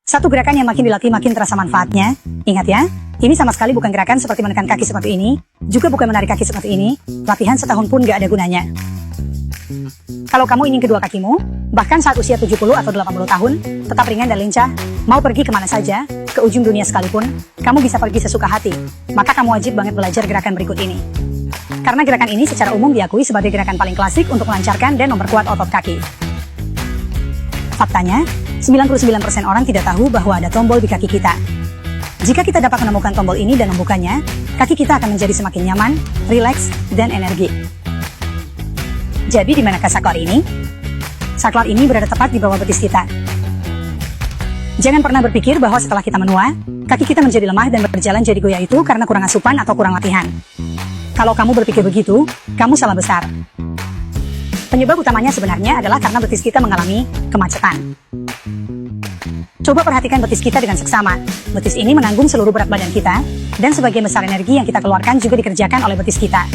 Satu gerakan yang makin dilatih makin terasa manfaatnya. Ingat ya, ini sama sekali bukan gerakan seperti menekan kaki seperti ini, juga bukan menarik kaki seperti ini. Latihan setahun pun gak ada gunanya. Kalau kamu ingin kedua kakimu, bahkan saat usia 70 atau 80 tahun, tetap ringan dan lincah, mau pergi kemana saja, ke ujung dunia sekalipun, kamu bisa pergi sesuka hati, maka kamu wajib banget belajar gerakan berikut ini. Karena gerakan ini secara umum diakui sebagai gerakan paling klasik untuk melancarkan dan memperkuat otot kaki. Faktanya, 99% orang tidak tahu bahwa ada tombol di kaki kita. Jika kita dapat menemukan tombol ini dan membukanya, kaki kita akan menjadi semakin nyaman, rileks, dan energi. Jadi di manakah saklar ini? Saklar ini berada tepat di bawah betis kita. Jangan pernah berpikir bahwa setelah kita menua, kaki kita menjadi lemah dan berjalan jadi goyah itu karena kurang asupan atau kurang latihan. Kalau kamu berpikir begitu, kamu salah besar. Penyebab utamanya sebenarnya adalah karena betis kita mengalami kemacetan. Coba perhatikan betis kita dengan seksama. Betis ini menanggung seluruh berat badan kita, dan sebagian besar energi yang kita keluarkan juga dikerjakan oleh betis kita.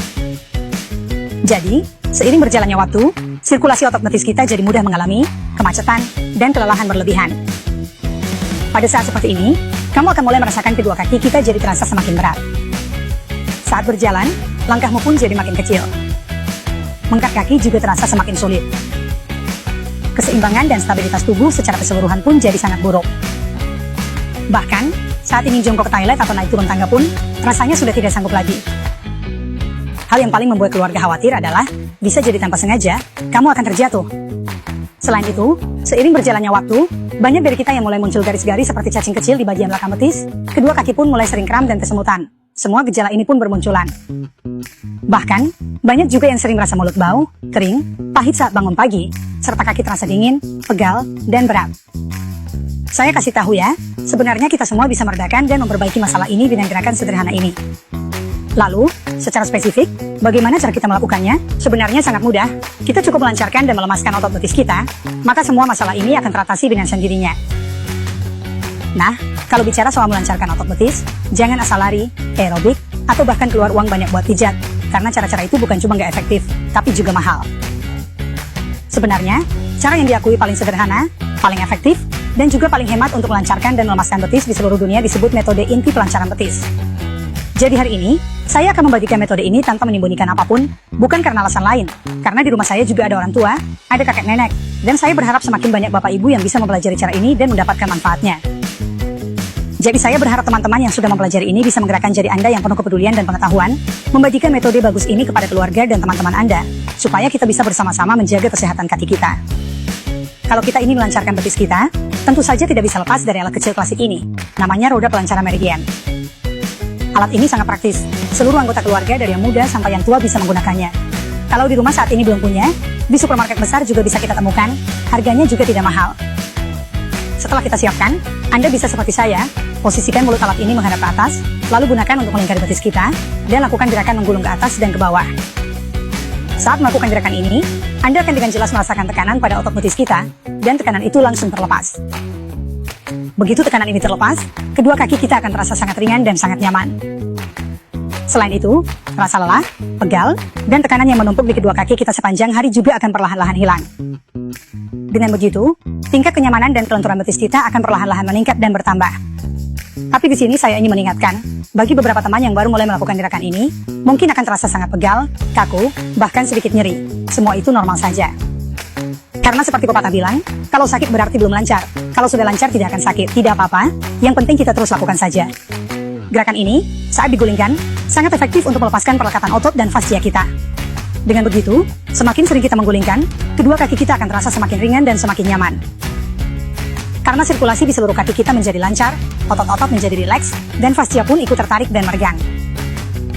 Jadi, seiring berjalannya waktu, sirkulasi otot betis kita jadi mudah mengalami kemacetan dan kelelahan berlebihan. Pada saat seperti ini, kamu akan mulai merasakan kedua kaki kita jadi terasa semakin berat. Saat berjalan, langkahmu pun jadi makin kecil. Mengangkat kaki juga terasa semakin sulit. Keseimbangan dan stabilitas tubuh secara keseluruhan pun jadi sangat buruk. Bahkan, saat ingin jongkok ke toilet atau naik turun tangga pun, rasanya sudah tidak sanggup lagi. Hal yang paling membuat keluarga khawatir adalah, bisa jadi tanpa sengaja, kamu akan terjatuh. Selain itu, seiring berjalannya waktu, banyak dari kita yang mulai muncul garis-garis seperti cacing kecil di bagian belakang betis, kedua kaki pun mulai sering kram dan kesemutan. Semua gejala ini pun bermunculan. Bahkan, banyak juga yang sering merasa mulut bau, kering, pahit saat bangun pagi, serta kaki terasa dingin, pegal, dan berat. Saya kasih tahu ya, sebenarnya kita semua bisa meredakan dan memperbaiki masalah ini dengan gerakan sederhana ini. Lalu, secara spesifik, bagaimana cara kita melakukannya? Sebenarnya sangat mudah. Kita cukup melancarkan dan melemaskan otot betis kita, maka semua masalah ini akan teratasi dengan sendirinya. Nah, kalau bicara soal melancarkan otot betis, jangan asal lari, aerobik, atau bahkan keluar uang banyak buat pijat, karena cara-cara itu bukan cuma nggak efektif, tapi juga mahal. Sebenarnya, cara yang diakui paling sederhana, paling efektif, dan juga paling hemat untuk melancarkan dan melemaskan betis di seluruh dunia disebut metode inti pelancaran betis. Jadi hari ini, saya akan membagikan metode ini tanpa menyembunyikan apapun, bukan karena alasan lain, karena di rumah saya juga ada orang tua, ada kakek nenek, dan saya berharap semakin banyak bapak ibu yang bisa mempelajari cara ini dan mendapatkan manfaatnya. Jadi saya berharap teman-teman yang sudah mempelajari ini bisa menggerakkan jari Anda yang penuh kepedulian dan pengetahuan, membagikan metode bagus ini kepada keluarga dan teman-teman Anda, supaya kita bisa bersama-sama menjaga kesehatan kaki kita. Kalau kita ingin melancarkan betis kita, tentu saja tidak bisa lepas dari alat kecil klasik ini, namanya roda pelancaran meridian. Alat ini sangat praktis, seluruh anggota keluarga dari yang muda sampai yang tua bisa menggunakannya. Kalau di rumah saat ini belum punya, di supermarket besar juga bisa kita temukan, harganya juga tidak mahal. Setelah kita siapkan, Anda bisa seperti saya, posisikan mulut alat ini menghadap ke atas, lalu gunakan untuk melingkari betis kita, dan lakukan gerakan menggulung ke atas dan ke bawah. Saat melakukan gerakan ini, Anda akan dengan jelas merasakan tekanan pada otot betis kita, dan tekanan itu langsung terlepas. Begitu tekanan ini terlepas, kedua kaki kita akan terasa sangat ringan dan sangat nyaman. Selain itu, rasa lelah, pegal, dan tekanan yang menumpuk di kedua kaki kita sepanjang hari juga akan perlahan-lahan hilang. Dengan begitu, tingkat kenyamanan dan kelenturan betis kita akan perlahan-lahan meningkat dan bertambah. Tapi di sini saya ingin mengingatkan, bagi beberapa teman yang baru mulai melakukan gerakan ini, mungkin akan terasa sangat pegal, kaku, bahkan sedikit nyeri. Semua itu normal saja. Karena seperti pepatah bilang, kalau sakit berarti belum lancar. Kalau sudah lancar tidak akan sakit. Tidak apa-apa, yang penting kita terus lakukan saja. Gerakan ini, saat digulingkan, sangat efektif untuk melepaskan perlekatan otot dan fascia kita. Dengan begitu, semakin sering kita menggulingkan, kedua kaki kita akan terasa semakin ringan dan semakin nyaman. Karena sirkulasi di seluruh kaki kita menjadi lancar, otot-otot menjadi rileks, dan fascia pun ikut tertarik dan meregang.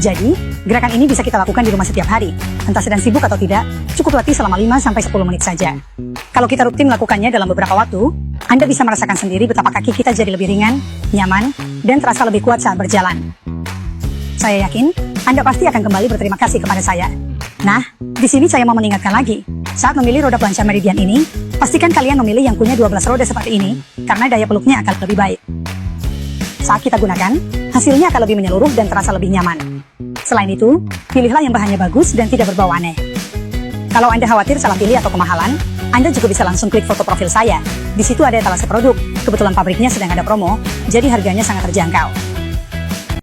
Jadi, gerakan ini bisa kita lakukan di rumah setiap hari. Entah sedang sibuk atau tidak, cukup latih selama 5-10 menit saja. Kalau kita rutin melakukannya dalam beberapa waktu, Anda bisa merasakan sendiri betapa kaki kita jadi lebih ringan, nyaman, dan terasa lebih kuat saat berjalan. Saya yakin, Anda pasti akan kembali berterima kasih kepada saya. Nah, di sini saya mau mengingatkan lagi, saat memilih roda pelancar meridian ini, pastikan kalian memilih yang punya 12 roda seperti ini, karena daya peluknya akan lebih baik. Saat kita gunakan, hasilnya akan lebih menyeluruh dan terasa lebih nyaman. Selain itu, pilihlah yang bahannya bagus dan tidak berbau aneh. Kalau Anda khawatir salah pilih atau kemahalan, Anda juga bisa langsung klik foto profil saya. Di situ ada etalase produk. Kebetulan pabriknya sedang ada promo, jadi harganya sangat terjangkau.